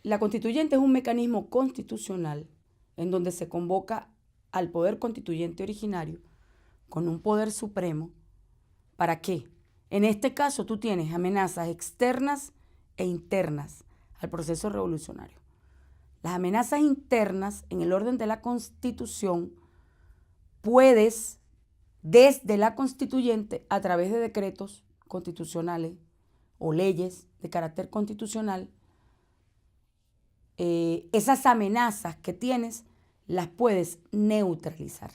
la constituyente es un mecanismo constitucional en donde se convoca al poder constituyente originario con un poder supremo. ¿Para qué? En este caso tú tienes amenazas externas e internas al proceso revolucionario. Las amenazas internas, en el orden de la Constitución, puedes, desde la constituyente, a través de decretos constitucionales o leyes de carácter constitucional, esas amenazas que tienes las puedes neutralizar.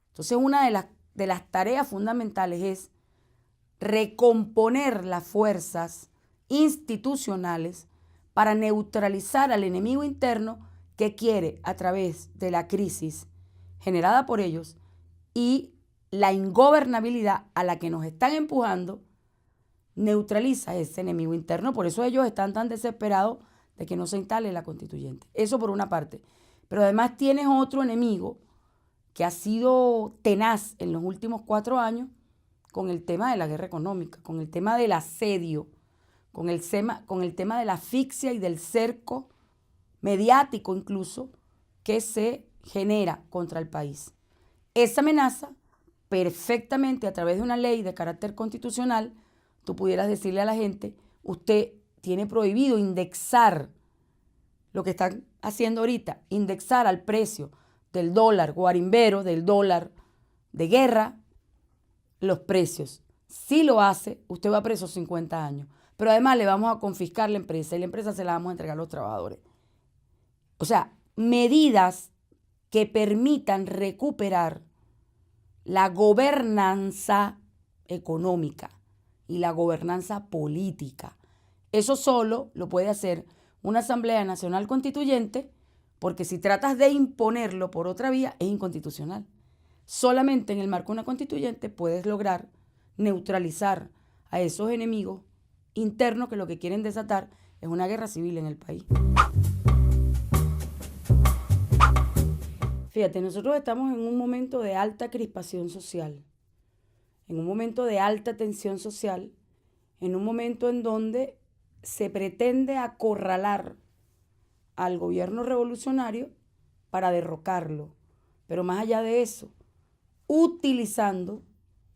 Entonces, una de las tareas fundamentales es recomponer las fuerzas institucionales para neutralizar al enemigo interno que quiere, a través de la crisis generada por ellos y la ingobernabilidad a la que nos están empujando, neutraliza ese enemigo interno. Por eso ellos están tan desesperados de que no se instale la constituyente. Eso por una parte. Pero además tienes otro enemigo que ha sido tenaz en los últimos 4 años con el tema de la guerra económica, con el tema del asedio, con el tema de la asfixia y del cerco mediático incluso que se genera contra el país. Esa amenaza, perfectamente a través de una ley de carácter constitucional, tú pudieras decirle a la gente, usted tiene prohibido indexar lo que están haciendo ahorita, indexar al precio del dólar guarimbero, del dólar de guerra, los precios. Si lo hace, usted va preso 50 años. Pero además le vamos a confiscar la empresa y la empresa se la vamos a entregar a los trabajadores. O sea, medidas que permitan recuperar la gobernanza económica y la gobernanza política. Eso solo lo puede hacer una Asamblea Nacional Constituyente, porque si tratas de imponerlo por otra vía, es inconstitucional. Solamente en el marco de una constituyente puedes lograr neutralizar a esos enemigos internos que lo que quieren desatar es una guerra civil en el país. Fíjate, nosotros estamos en un momento de alta crispación social, en un momento de alta tensión social, en un momento en donde se pretende acorralar al gobierno revolucionario para derrocarlo. Pero más allá de eso, utilizando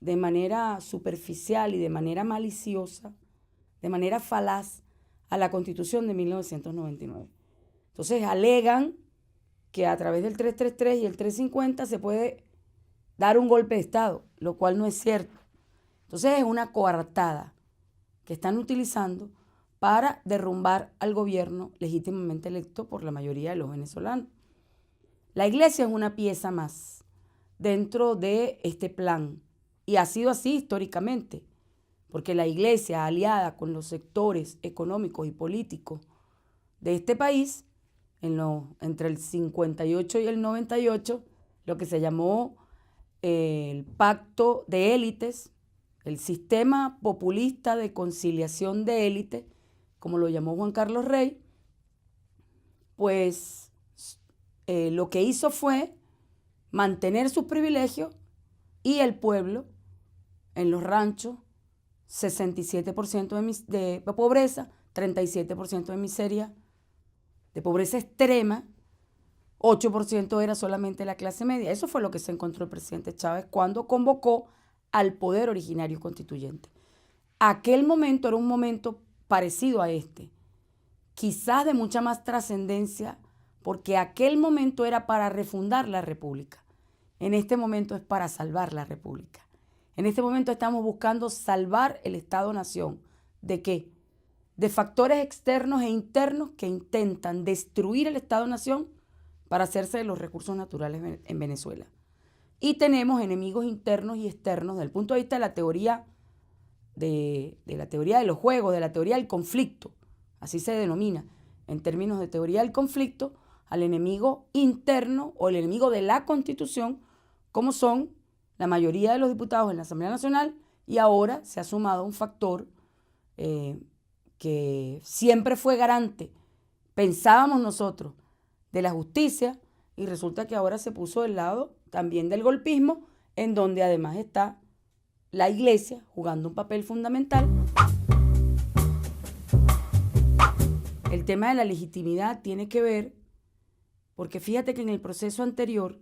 de manera superficial y de manera maliciosa, de manera falaz, a la Constitución de 1999. Entonces alegan que a través del 333 y el 350 se puede dar un golpe de Estado, lo cual no es cierto. Entonces es una coartada que están utilizando para derrumbar al gobierno legítimamente electo por la mayoría de los venezolanos. La iglesia es una pieza más dentro de este plan y ha sido así históricamente, porque la iglesia, aliada con los sectores económicos y políticos de este país, entre el 58 y el 98, lo que se llamó el pacto de élites, el sistema populista de conciliación de élites, como lo llamó Juan Carlos Rey, pues lo que hizo fue mantener sus privilegios y el pueblo en los ranchos, 67% de pobreza, 37% de miseria, de pobreza extrema, 8% era solamente la clase media. Eso fue lo que se encontró el presidente Chávez cuando convocó al poder originario constituyente. Aquel momento era un momento parecido a este, quizás de mucha más trascendencia, porque aquel momento era para refundar la república. En este momento es para salvar la república. En este momento estamos buscando salvar el Estado-Nación. ¿De qué? De factores externos e internos que intentan destruir el Estado-Nación para hacerse de los recursos naturales en Venezuela. Y tenemos enemigos internos y externos desde el punto de vista de la teoría de los juegos, de la teoría del conflicto, así se denomina, en términos de teoría del conflicto, al enemigo interno o el enemigo de la Constitución, como son la mayoría de los diputados en la Asamblea Nacional, y ahora se ha sumado un factor que siempre fue garante, pensábamos nosotros, de la justicia, y resulta que ahora se puso del lado también del golpismo, en donde además está la iglesia jugando un papel fundamental. El tema de la legitimidad tiene que ver, porque fíjate que en el proceso anterior,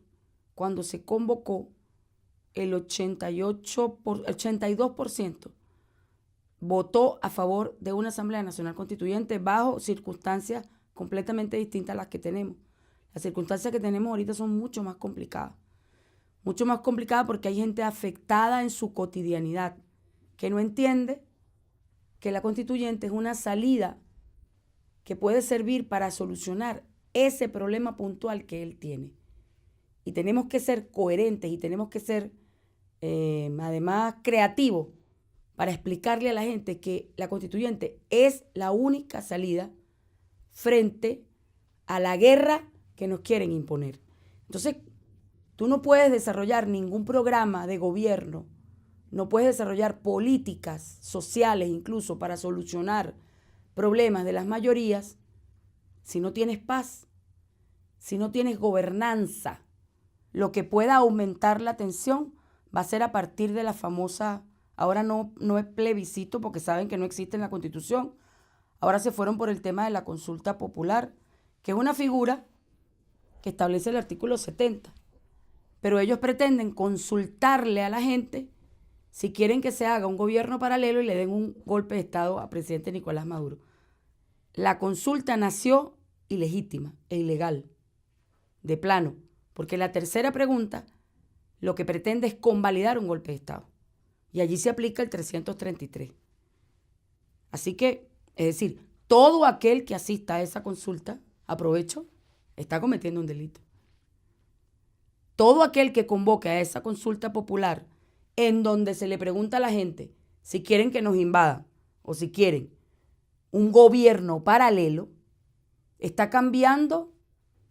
cuando se convocó, el 82% votó a favor de una Asamblea Nacional Constituyente bajo circunstancias completamente distintas a las que tenemos. Las circunstancias que tenemos ahorita son mucho más complicadas porque hay gente afectada en su cotidianidad que no entiende que la constituyente es una salida que puede servir para solucionar ese problema puntual que él tiene. Y tenemos que ser coherentes y tenemos que ser además creativos para explicarle a la gente que la constituyente es la única salida frente a la guerra que nos quieren imponer. Entonces, tú no puedes desarrollar ningún programa de gobierno, no puedes desarrollar políticas sociales incluso para solucionar problemas de las mayorías si no tienes paz, si no tienes gobernanza. Lo que pueda aumentar la tensión va a ser a partir de la famosa, ahora no es plebiscito porque saben que no existe en la Constitución, ahora se fueron por el tema de la consulta popular, que es una figura que establece el artículo 70. Pero ellos pretenden consultarle a la gente si quieren que se haga un gobierno paralelo y le den un golpe de Estado a presidente Nicolás Maduro. La consulta nació ilegítima e ilegal, de plano, porque la tercera pregunta lo que pretende es convalidar un golpe de Estado. Y allí se aplica el 333. Así que, es decir, todo aquel que asista a esa consulta, aprovecho, está cometiendo un delito. Todo aquel que convoque a esa consulta popular en donde se le pregunta a la gente si quieren que nos invadan o si quieren un gobierno paralelo, está cambiando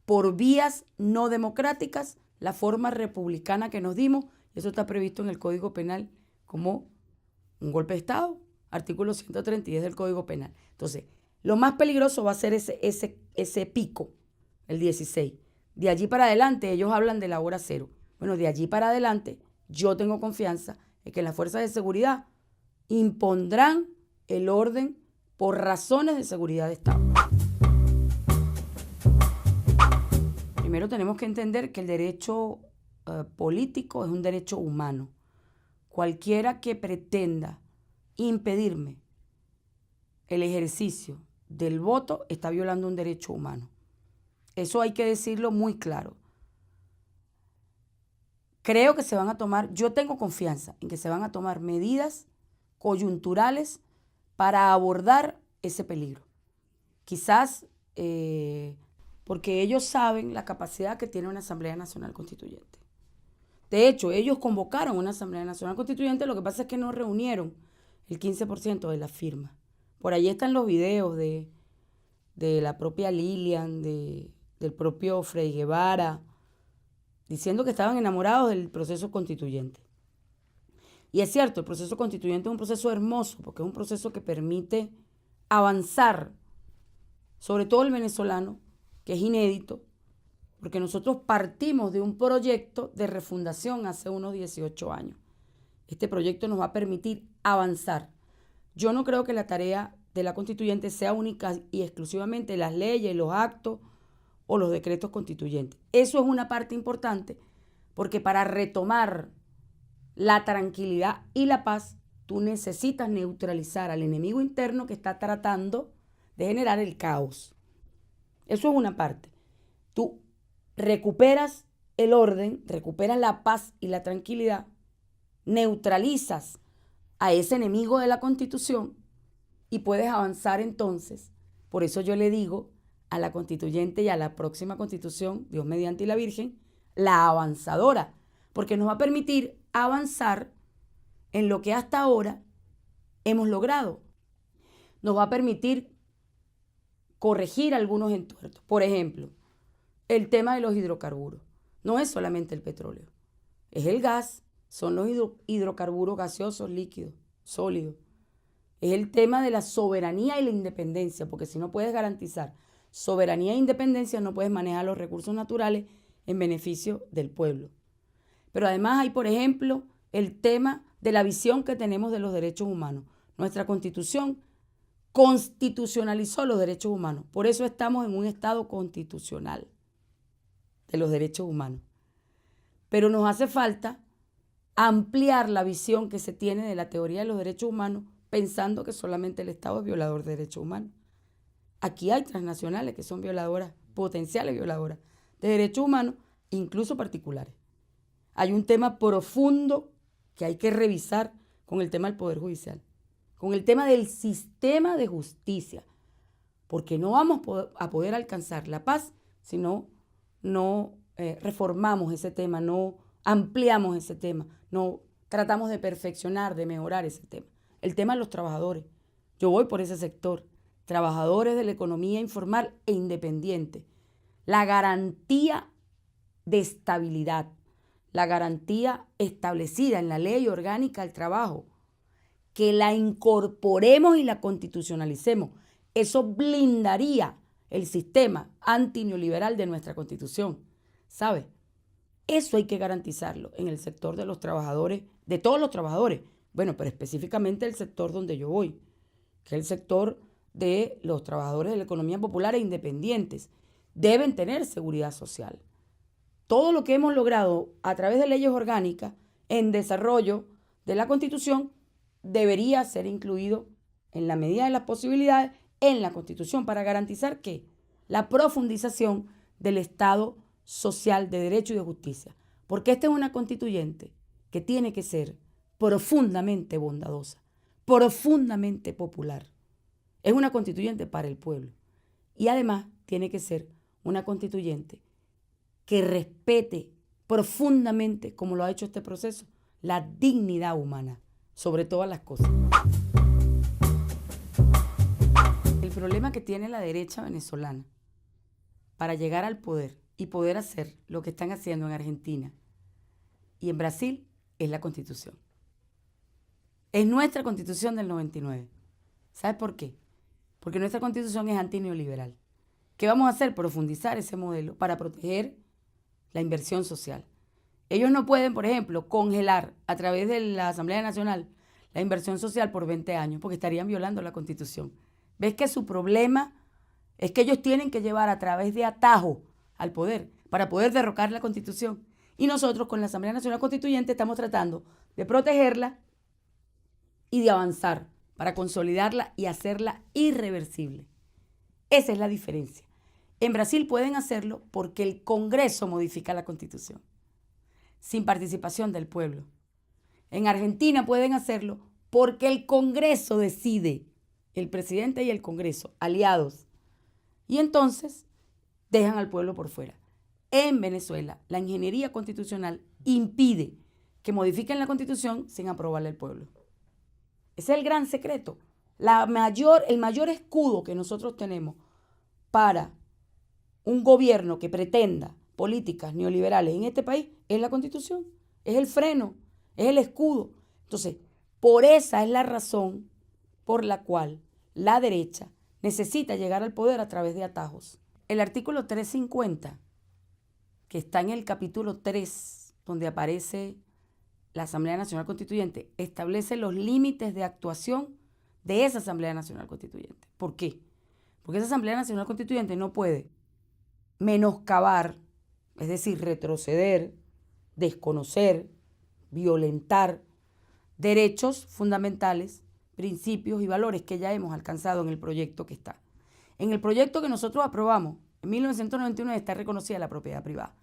por vías no democráticas la forma republicana que nos dimos. Eso está previsto en el Código Penal como un golpe de Estado, artículo 132 del Código Penal. Entonces, lo más peligroso va a ser ese pico, el 16. De allí para adelante, ellos hablan de la hora cero. Bueno, de allí para adelante, yo tengo confianza en que las fuerzas de seguridad impondrán el orden por razones de seguridad de Estado. Primero tenemos que entender que el derecho político es un derecho humano. Cualquiera que pretenda impedirme el ejercicio del voto está violando un derecho humano. Eso hay que decirlo muy claro. Creo que se van a tomar, yo tengo confianza en que se van a tomar medidas coyunturales para abordar ese peligro. Quizás porque ellos saben la capacidad que tiene una Asamblea Nacional Constituyente. De hecho, ellos convocaron una Asamblea Nacional Constituyente, lo que pasa es que no reunieron el 15% de las firmas. Por ahí están los videos de la propia Lilian, del propio Frei Guevara, diciendo que estaban enamorados del proceso constituyente. Y es cierto, el proceso constituyente es un proceso hermoso, porque es un proceso que permite avanzar, sobre todo el venezolano, que es inédito, porque nosotros partimos de un proyecto de refundación hace unos 18 años. Este proyecto nos va a permitir avanzar. Yo no creo que la tarea de la constituyente sea única y exclusivamente las leyes, los actos o los decretos constituyentes. Eso es una parte importante, porque para retomar la tranquilidad y la paz, tú necesitas neutralizar al enemigo interno que está tratando de generar el caos. Eso es una parte. Tú recuperas el orden, recuperas la paz y la tranquilidad, neutralizas a ese enemigo de la Constitución y puedes avanzar entonces. Por eso yo le digo a la constituyente y a la próxima Constitución, Dios mediante y la Virgen, la avanzadora, porque nos va a permitir avanzar en lo que hasta ahora hemos logrado. Nos va a permitir corregir algunos entuertos. Por ejemplo, el tema de los hidrocarburos. No es solamente el petróleo, es el gas, son los hidrocarburos gaseosos, líquidos, sólidos. Es el tema de la soberanía y la independencia, porque si no puedes garantizar soberanía e independencia, no puedes manejar los recursos naturales en beneficio del pueblo. Pero además hay, por ejemplo, el tema de la visión que tenemos de los derechos humanos. Nuestra Constitución constitucionalizó los derechos humanos. Por eso estamos en un Estado constitucional de los derechos humanos. Pero nos hace falta ampliar la visión que se tiene de la teoría de los derechos humanos, pensando que solamente el Estado es violador de derechos humanos. Aquí hay transnacionales que son violadoras, potenciales violadoras de derechos humanos, incluso particulares. Hay un tema profundo que hay que revisar con el tema del Poder Judicial, con el tema del sistema de justicia, porque no vamos a poder alcanzar la paz si no reformamos ese tema, no ampliamos ese tema, no tratamos de perfeccionar, de mejorar ese tema. El tema de los trabajadores. Yo voy por ese sector. Trabajadores de la economía informal e independiente. La garantía de estabilidad, la garantía establecida en la ley orgánica del trabajo, que la incorporemos y la constitucionalicemos. Eso blindaría el sistema antineoliberal de nuestra Constitución, ¿sabe? Eso hay que garantizarlo en el sector de los trabajadores, de todos los trabajadores. Bueno, pero específicamente el sector donde yo voy, que es el sector de los trabajadores de la economía popular e independientes. Deben tener seguridad social. Todo lo que hemos logrado a través de leyes orgánicas en desarrollo de la Constitución debería ser incluido en la medida de las posibilidades en la Constitución para garantizar que la profundización del Estado social de derecho y de justicia. Porque esta es una constituyente que tiene que ser profundamente bondadosa, profundamente popular. Es una constituyente para el pueblo. Y además tiene que ser una constituyente que respete profundamente, como lo ha hecho este proceso, la dignidad humana, sobre todas las cosas. El problema que tiene la derecha venezolana para llegar al poder y poder hacer lo que están haciendo en Argentina y en Brasil es la Constitución. Es nuestra Constitución del 99. ¿Sabes por qué? Porque nuestra Constitución es antineoliberal. ¿Qué vamos a hacer? Profundizar ese modelo para proteger la inversión social. Ellos no pueden, por ejemplo, congelar a través de la Asamblea Nacional la inversión social por 20 años, porque estarían violando la Constitución. ¿Ves que su problema es que ellos tienen que llevar a través de atajo al poder para poder derrocar la Constitución? Y nosotros con la Asamblea Nacional Constituyente estamos tratando de protegerla y de avanzar para consolidarla y hacerla irreversible. Esa es la diferencia. En Brasil pueden hacerlo porque el Congreso modifica la Constitución, sin participación del pueblo. En Argentina pueden hacerlo porque el Congreso decide, el presidente y el Congreso, aliados. Y entonces dejan al pueblo por fuera. En Venezuela, la ingeniería constitucional impide que modifiquen la Constitución sin aprobarla al pueblo. Ese es el gran secreto. El mayor escudo que nosotros tenemos para un gobierno que pretenda políticas neoliberales en este país es la Constitución. Es el freno, es el escudo. Entonces, por esa es la razón por la cual la derecha necesita llegar al poder a través de atajos. El artículo 350, que está en el capítulo 3, donde aparece la Asamblea Nacional Constituyente, establece los límites de actuación de esa Asamblea Nacional Constituyente. ¿Por qué? Porque esa Asamblea Nacional Constituyente no puede menoscabar, es decir, retroceder, desconocer, violentar derechos fundamentales, principios y valores que ya hemos alcanzado en el proyecto que está. En el proyecto que nosotros aprobamos en 1999 está reconocida la propiedad privada.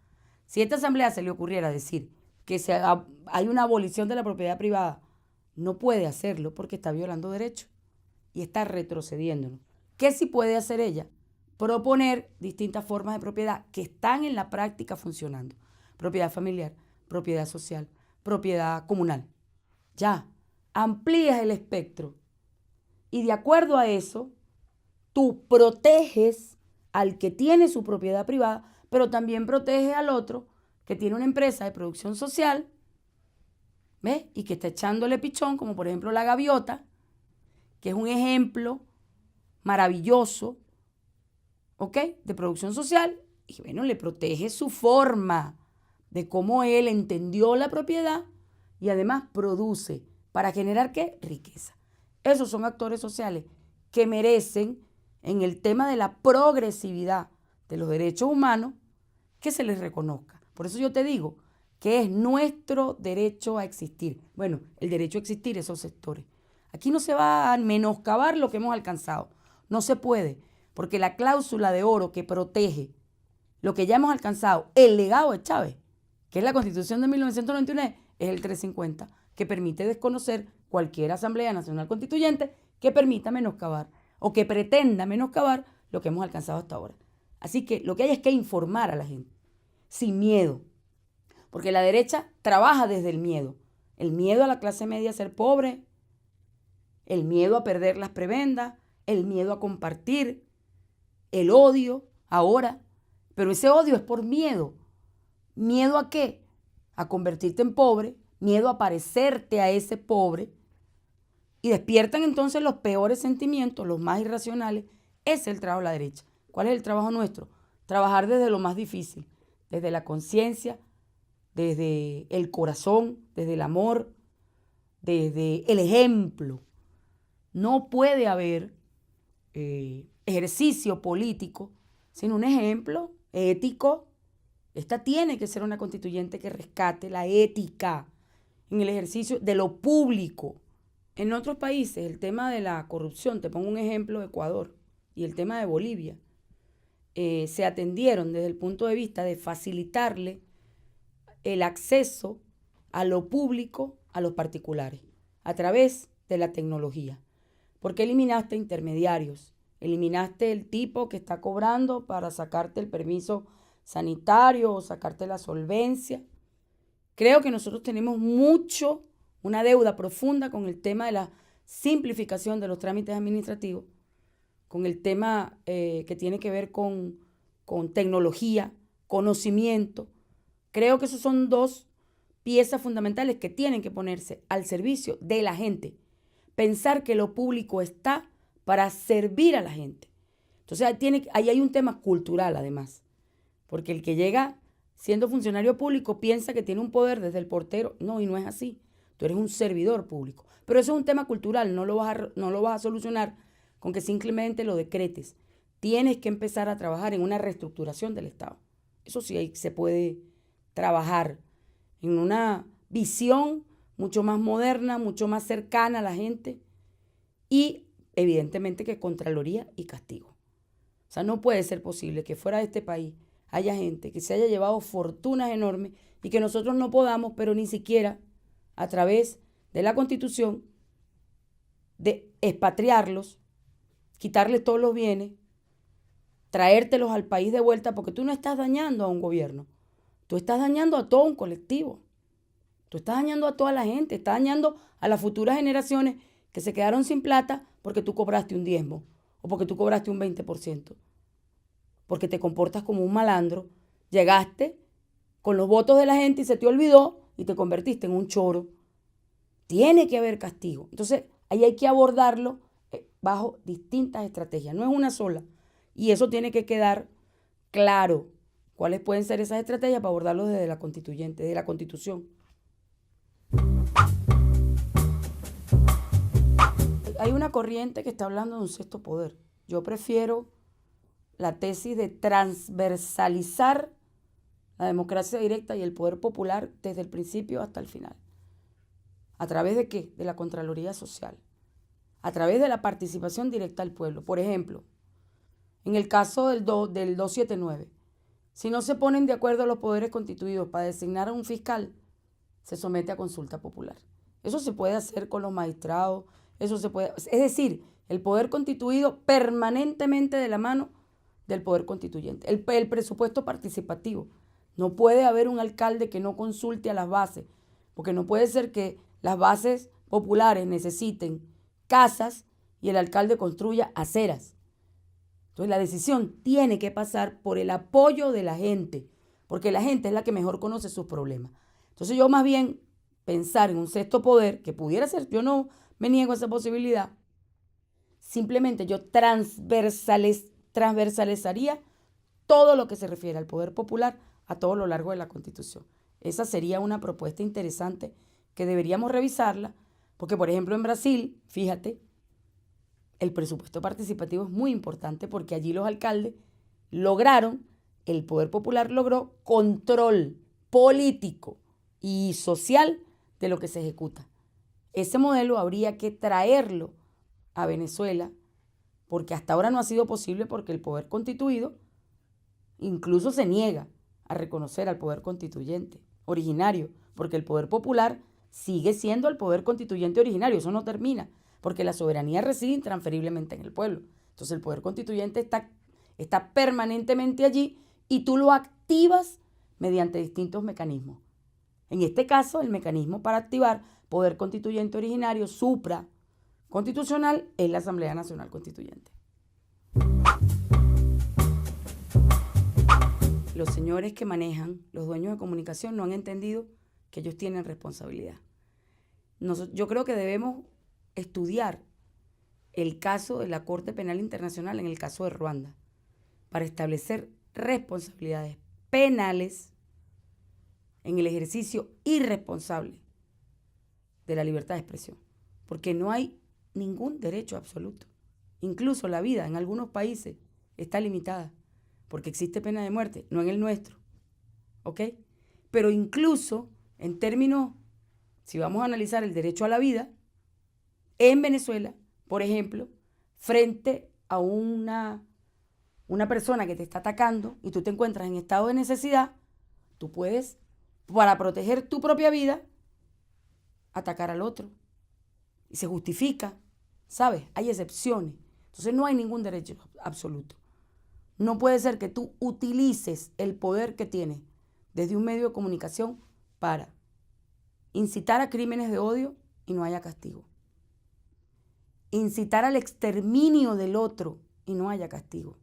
Si a esta asamblea se le ocurriera decir que hay una abolición de la propiedad privada, no puede hacerlo porque está violando derechos y está retrocediéndonos. ¿Qué sí puede hacer ella? Proponer distintas formas de propiedad que están en la práctica funcionando. Propiedad familiar, propiedad social, propiedad comunal. Ya, amplías el espectro y de acuerdo a eso, tú proteges al que tiene su propiedad privada, pero también proteges al otro que tiene una empresa de producción social, ¿ves? Y que está echándole pichón, como por ejemplo la gaviota, que es un ejemplo maravilloso, ¿ok? De producción social, y bueno, le protege su forma de cómo él entendió la propiedad y además produce para generar ¿qué? Riqueza. Esos son actores sociales que merecen en el tema de la progresividad de los derechos humanos que se les reconozca. Por eso yo te digo que es nuestro derecho a existir. Bueno, el derecho a existir esos sectores. Aquí no se va a menoscabar lo que hemos alcanzado. No se puede, porque la cláusula de oro que protege lo que ya hemos alcanzado, el legado de Chávez, que es la Constitución de 1999, es el 350, que permite desconocer cualquier Asamblea Nacional Constituyente que permita menoscabar o que pretenda menoscabar lo que hemos alcanzado hasta ahora. Así que lo que hay es que informar a la gente, sin miedo, porque la derecha trabaja desde el miedo a la clase media a ser pobre, el miedo a perder las prebendas, el miedo a compartir, el odio ahora, pero ese odio es por miedo. ¿Miedo a qué? A convertirte en pobre, miedo a parecerte a ese pobre, y despiertan entonces los peores sentimientos, los más irracionales. Ese es el trabajo de la derecha. ¿Cuál es el trabajo nuestro? Trabajar desde lo más difícil, desde la conciencia, desde el corazón, desde el amor, desde el ejemplo. No puede haber ejercicio político sin un ejemplo ético. Esta tiene que ser una constituyente que rescate la ética en el ejercicio de lo público. En otros países, el tema de la corrupción, te pongo un ejemplo de Ecuador y el tema de Bolivia, se atendieron desde el punto de vista de facilitarle el acceso a lo público a los particulares a través de la tecnología. Porque eliminaste intermediarios, eliminaste el tipo que está cobrando para sacarte el permiso sanitario o sacarte la solvencia. Creo que nosotros tenemos una deuda profunda con el tema de la simplificación de los trámites administrativos, con el tema que tiene que ver con tecnología, conocimiento. Creo que esos son dos piezas fundamentales que tienen que ponerse al servicio de la gente. Pensar que lo público está para servir a la gente. Entonces ahí hay un tema cultural además, porque el que llega siendo funcionario público piensa que tiene un poder desde el portero. No, y no es así. Tú eres un servidor público. Pero eso es un tema cultural, no lo vas a solucionar con que simplemente lo decretes. Tienes que empezar a trabajar en una reestructuración del Estado. Eso sí se puede trabajar en una visión mucho más moderna, mucho más cercana a la gente y evidentemente que Contraloría y castigo. O sea, no puede ser posible que fuera de este país haya gente que se haya llevado fortunas enormes y que nosotros no podamos, pero ni siquiera a través de la Constitución, de expatriarlos, quitarles todos los bienes, traértelos al país de vuelta, porque tú no estás dañando a un gobierno, tú estás dañando a todo un colectivo, tú estás dañando a toda la gente, estás dañando a las futuras generaciones que se quedaron sin plata porque tú cobraste un diezmo o porque tú cobraste un 20%, porque te comportas como un malandro, llegaste con los votos de la gente y se te olvidó y te convertiste en un choro. Tiene que haber castigo. Entonces, ahí hay que abordarlo bajo distintas estrategias, no es una sola. Y eso tiene que quedar claro, cuáles pueden ser esas estrategias para abordarlo desde la constituyente, desde la Constitución. Hay una corriente que está hablando de un sexto poder. Yo prefiero la tesis de transversalizar la democracia directa y el poder popular desde el principio hasta el final. ¿A través de qué? De la Contraloría Social. A través de la participación directa del pueblo. Por ejemplo, en el caso del 279, si no se ponen de acuerdo los poderes constituidos para designar a un fiscal, se somete a consulta popular. Eso se puede hacer con los magistrados, es decir, el poder constituido permanentemente de la mano del poder constituyente. El presupuesto participativo. No puede haber un alcalde que no consulte a las bases, porque no puede ser que las bases populares necesiten casas y el alcalde construya aceras. Entonces la decisión tiene que pasar por el apoyo de la gente, porque la gente es la que mejor conoce sus problemas. Entonces yo más bien pensar en un sexto poder, que pudiera ser, yo no me niego a esa posibilidad, simplemente yo transversalizaría todo lo que se refiere al poder popular a todo lo largo de la Constitución. Esa sería una propuesta interesante que deberíamos revisarla, porque por ejemplo en Brasil, fíjate, el presupuesto participativo es muy importante porque allí los alcaldes lograron, el poder popular logró control político y social de lo que se ejecuta. Ese modelo habría que traerlo a Venezuela porque hasta ahora no ha sido posible porque el poder constituido incluso se niega a reconocer al poder constituyente originario, porque el poder popular sigue siendo el poder constituyente originario, eso no termina, porque la soberanía reside intransferiblemente en el pueblo. Entonces el poder constituyente está permanentemente allí y tú lo activas mediante distintos mecanismos. En este caso, el mecanismo para activar poder constituyente originario supraconstitucional es la Asamblea Nacional Constituyente. Los señores que manejan, los dueños de comunicación, no han entendido que ellos tienen responsabilidad. Yo creo que debemos estudiar el caso de la Corte Penal Internacional en el caso de Ruanda para establecer responsabilidades penales en el ejercicio irresponsable de la libertad de expresión, porque no hay ningún derecho absoluto. Incluso la vida en algunos países está limitada, porque existe pena de muerte, no en el nuestro, ¿ok? Pero incluso en términos, si vamos a analizar el derecho a la vida, en Venezuela, por ejemplo, frente a una persona que te está atacando y tú te encuentras en estado de necesidad, tú puedes, para proteger tu propia vida, atacar al otro. Y se justifica, ¿sabes? Hay excepciones. Entonces no hay ningún derecho absoluto. No puede ser que tú utilices el poder que tienes desde un medio de comunicación para incitar a crímenes de odio y no haya castigo. Incitar al exterminio del otro y no haya castigo.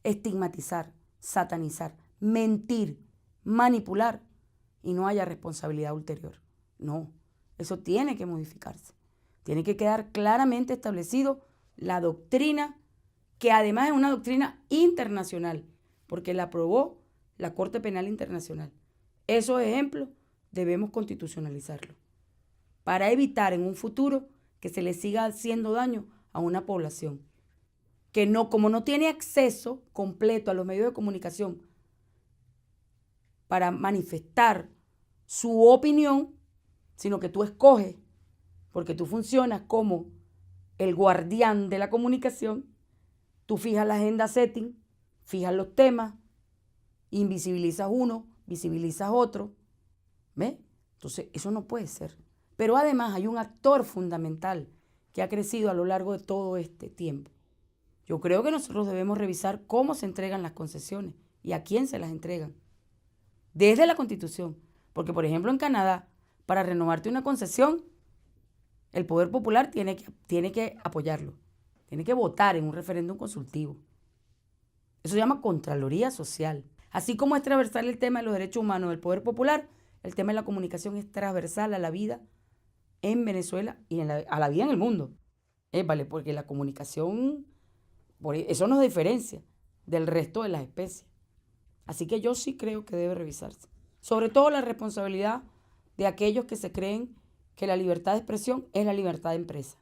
Estigmatizar, satanizar, mentir, manipular y no haya responsabilidad ulterior. No, eso tiene que modificarse. Tiene que quedar claramente establecido la doctrina, que además es una doctrina internacional, porque la aprobó la Corte Penal Internacional. Esos ejemplos debemos constitucionalizarlos para evitar en un futuro que se le siga haciendo daño a una población que no, como no tiene acceso completo a los medios de comunicación para manifestar su opinión, sino que tú escoges, porque tú funcionas como el guardián de la comunicación, tú fijas la agenda setting, fijas los temas, invisibilizas uno, visibilizas otro, ¿ves? Entonces, eso no puede ser. Pero además hay un actor fundamental que ha crecido a lo largo de todo este tiempo. Yo creo que nosotros debemos revisar cómo se entregan las concesiones y a quién se las entregan. Desde la Constitución. Porque, por ejemplo, en Canadá, para renovarte una concesión, el Poder Popular tiene que apoyarlo. Tiene que votar en un referéndum consultivo. Eso se llama Contraloría Social. Así como es transversal el tema de los derechos humanos del Poder Popular, el tema de la comunicación es transversal a la vida en Venezuela y a la vida en el mundo. Vale, porque la comunicación, eso nos diferencia del resto de las especies. Así que yo sí creo que debe revisarse. Sobre todo la responsabilidad de aquellos que se creen que la libertad de expresión es la libertad de empresa.